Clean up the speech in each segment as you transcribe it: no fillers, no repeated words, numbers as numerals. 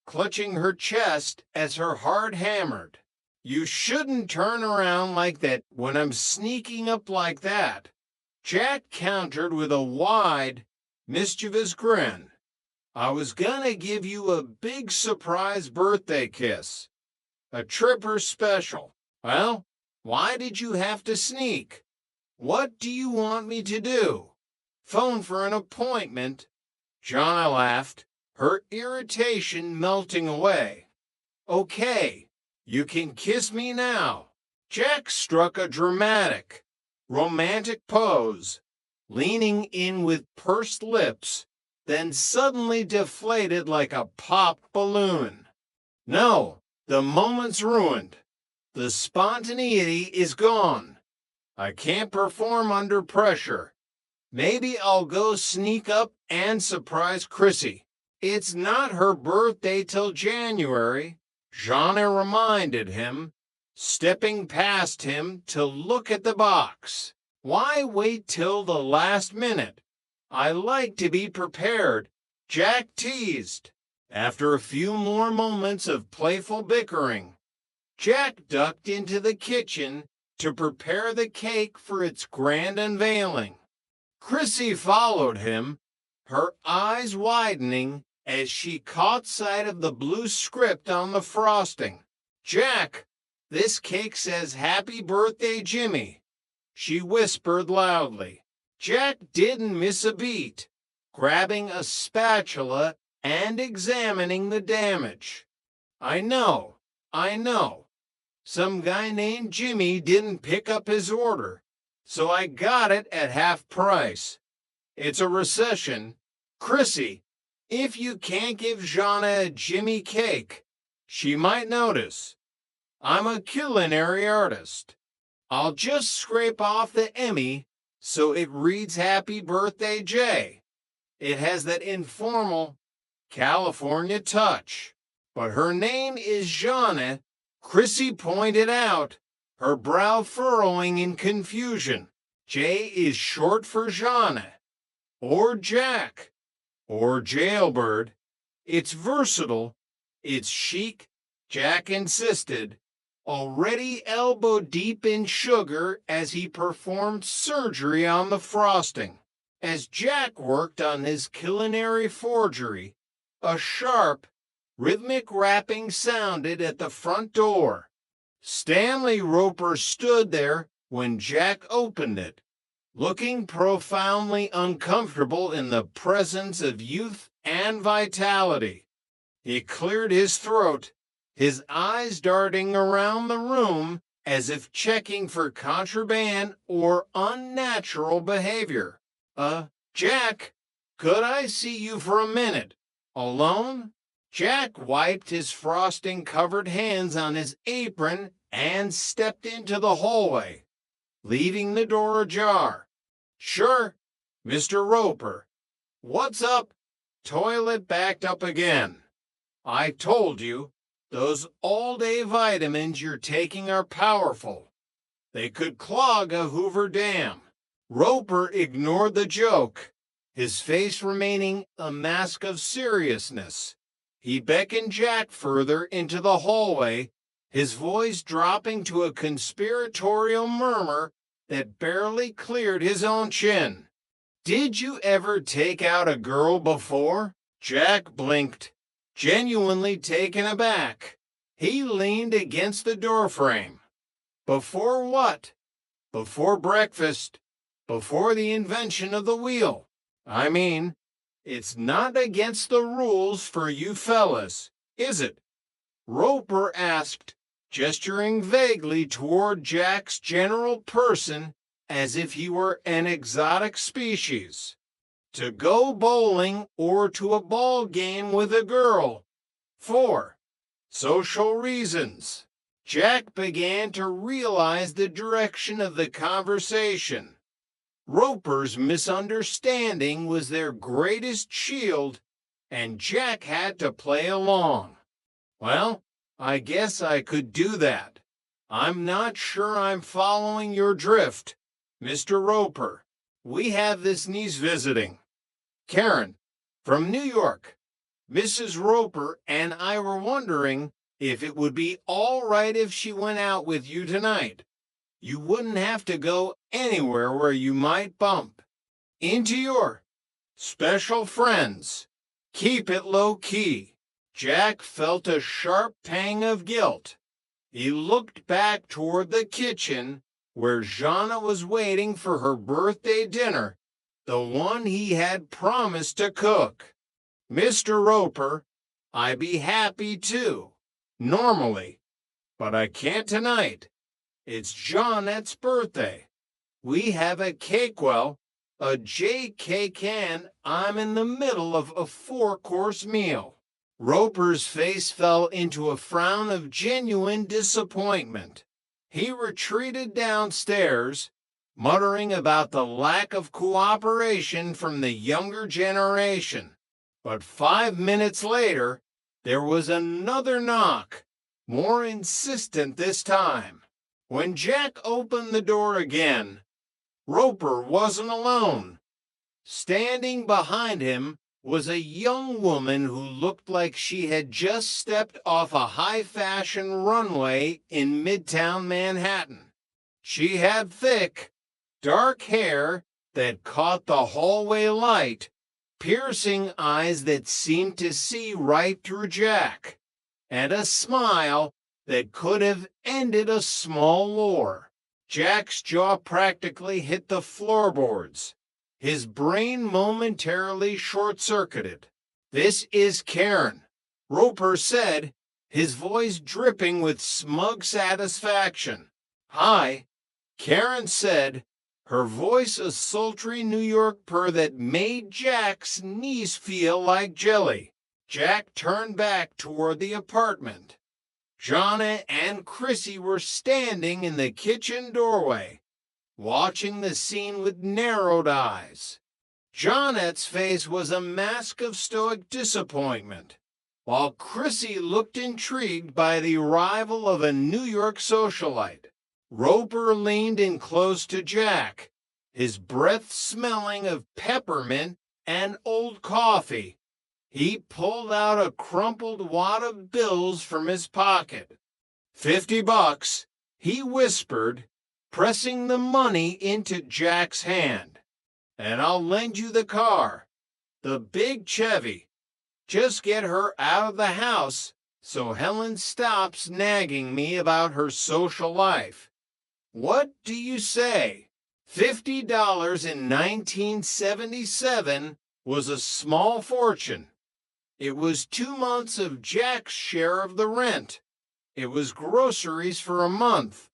clutching her chest as her heart hammered. You shouldn't turn around like that when I'm sneaking up like that. Jack countered with a wide, mischievous grin. I was gonna give you a big surprise birthday kiss. A tripper special. Well, why did you have to sneak? What do you want me to do? Phone for an appointment? Jonna laughed, her irritation melting away. Okay, you can kiss me now. Jack struck a dramatic, romantic pose, leaning in with pursed lips, then suddenly deflated like a popped balloon. No, the moment's ruined. The spontaneity is gone. I can't perform under pressure. Maybe I'll go sneak up and surprise Chrissy. It's not her birthday till January, Jonna reminded him, stepping past him to look at the box. Why wait till the last minute? I like to be prepared, Jack teased. After a few more moments of playful bickering, Jack ducked into the kitchen to prepare the cake for its grand unveiling. Chrissy followed him, her eyes widening as she caught sight of the blue script on the frosting. Jack, this cake says Happy Birthday, Jimmy, she whispered loudly. Jack didn't miss a beat, grabbing a spatula and examining the damage. I know. Some guy named Jimmy didn't pick up his order, so I got it at half price. It's a recession. Chrissy, if you can't give Jonna a Jimmy cake, she might notice. I'm a culinary artist. I'll just scrape off the Emmy so it reads Happy Birthday, Jay. It has that informal California touch. But her name is Jonna, Chrissy pointed out, her brow furrowing in confusion. J is short for Jonna, or Jack, or Jailbird. It's versatile, it's chic, Jack insisted, already elbow deep in sugar as he performed surgery on the frosting. As Jack worked on his culinary forgery, a sharp, rhythmic rapping sounded at the front door. Stanley Roper stood there when Jack opened it, looking profoundly uncomfortable in the presence of youth and vitality. He cleared his throat, his eyes darting around the room as if checking for contraband or unnatural behavior. Jack, could I see you for a minute? Alone? Jack wiped his frosting-covered hands on his apron and stepped into the hallway, leaving the door ajar. Sure, Mr. Roper. What's up? Toilet backed up again. I told you, those all-day vitamins you're taking are powerful. They could clog a Hoover Dam. Roper ignored the joke, his face remaining a mask of seriousness. He beckoned Jack further into the hallway, his voice dropping to a conspiratorial murmur that barely cleared his own chin. Did you ever take out a girl before? Jack blinked, genuinely taken aback. He leaned against the doorframe. Before what? Before breakfast. Before the invention of the wheel. I mean, it's not against the rules for you fellas, is it? Roper asked, gesturing vaguely toward Jack's general person as if he were an exotic species. To go bowling or to a ball game with a girl. 4. Social reasons. Jack began to realize the direction of the conversation. Roper's misunderstanding was their greatest shield, and Jack had to play along. Well, I guess I could do that. I'm not sure I'm following your drift, Mr. Roper. We have this niece visiting. Karen, from New York. Mrs. Roper and I were wondering if it would be all right if she went out with you tonight. You wouldn't have to go anywhere where you might bump into your special friends. Keep it low key." Jack felt a sharp pang of guilt. He looked back toward the kitchen where Jana was waiting for her birthday dinner, the one he had promised to cook. "Mr. Roper, I'd be happy to, normally, but I can't tonight. It's Jeanette's birthday. We have a cake, well, a cake, and I'm in the middle of a 4-course meal." Roper's face fell into a frown of genuine disappointment. He retreated downstairs, muttering about the lack of cooperation from the younger generation. But 5 minutes later, there was another knock, more insistent this time. When Jack opened the door again, Roper wasn't alone. Standing behind him was a young woman who looked like she had just stepped off a high-fashion runway in Midtown Manhattan. She had thick, dark hair that caught the hallway light, piercing eyes that seemed to see right through Jack, and a smile that could have ended a small war. Jack's jaw practically hit the floorboards. His brain momentarily short-circuited. "This is Karen," Roper said, his voice dripping with smug satisfaction. "Hi," Karen said, her voice a sultry New York purr that made Jack's knees feel like jelly. Jack turned back toward the apartment. Jana and Chrissy were standing in the kitchen doorway, watching the scene with narrowed eyes. Jeanette's face was a mask of stoic disappointment, while Chrissy looked intrigued by the arrival of a New York socialite. Roper leaned in close to Jack, his breath smelling of peppermint and old coffee. He pulled out a crumpled wad of bills from his pocket. $50, he whispered, pressing the money into Jack's hand. "And I'll lend you the car, the big Chevy. Just get her out of the house so Helen stops nagging me about her social life." What do you say? $50 in 1977 was a small fortune. It was 2 months of Jack's share of the rent. It was groceries for a month.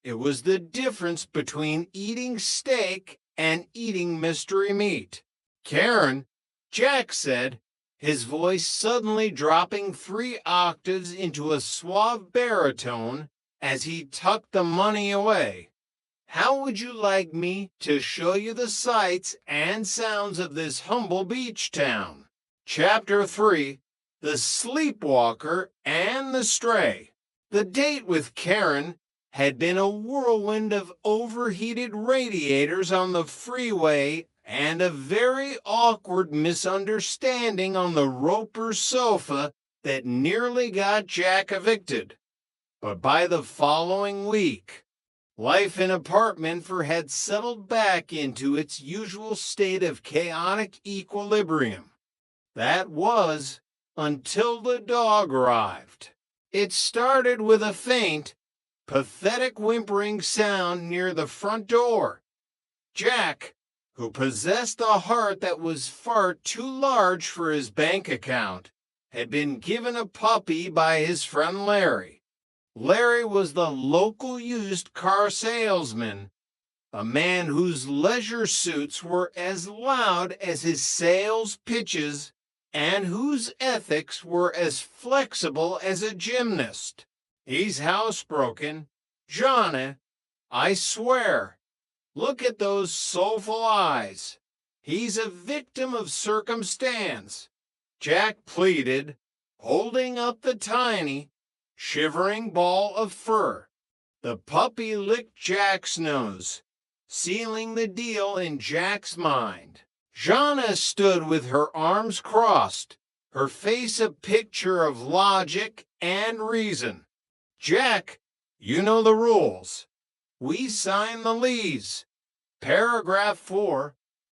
It was the difference between eating steak and eating mystery meat. "Karen," Jack said, his voice suddenly dropping 3 octaves into a suave baritone as he tucked the money away. "How would you like me to show you the sights and sounds of this humble beach town?" Chapter 3: The Sleepwalker and the Stray. The date with Karen had been a whirlwind of overheated radiators on the freeway and a very awkward misunderstanding on the Roper sofa that nearly got Jack evicted. But by the following week, life in Apartment-4 had settled back into its usual state of chaotic equilibrium. That was, until the dog arrived. It started with a faint, pathetic whimpering sound near the front door. Jack, who possessed a heart that was far too large for his bank account, had been given a puppy by his friend Larry. Larry was the local used car salesman, a man whose leisure suits were as loud as his sales pitches and whose ethics were as flexible as a gymnast. "He's housebroken. Jana, I swear. Look at those soulful eyes. He's a victim of circumstance," Jack pleaded, holding up the tiny, shivering ball of fur. The puppy licked Jack's nose, sealing the deal in Jack's mind. Jana stood with her arms crossed, her face a picture of logic and reason. Jack, you know the rules. We sign the lease. Paragraph 4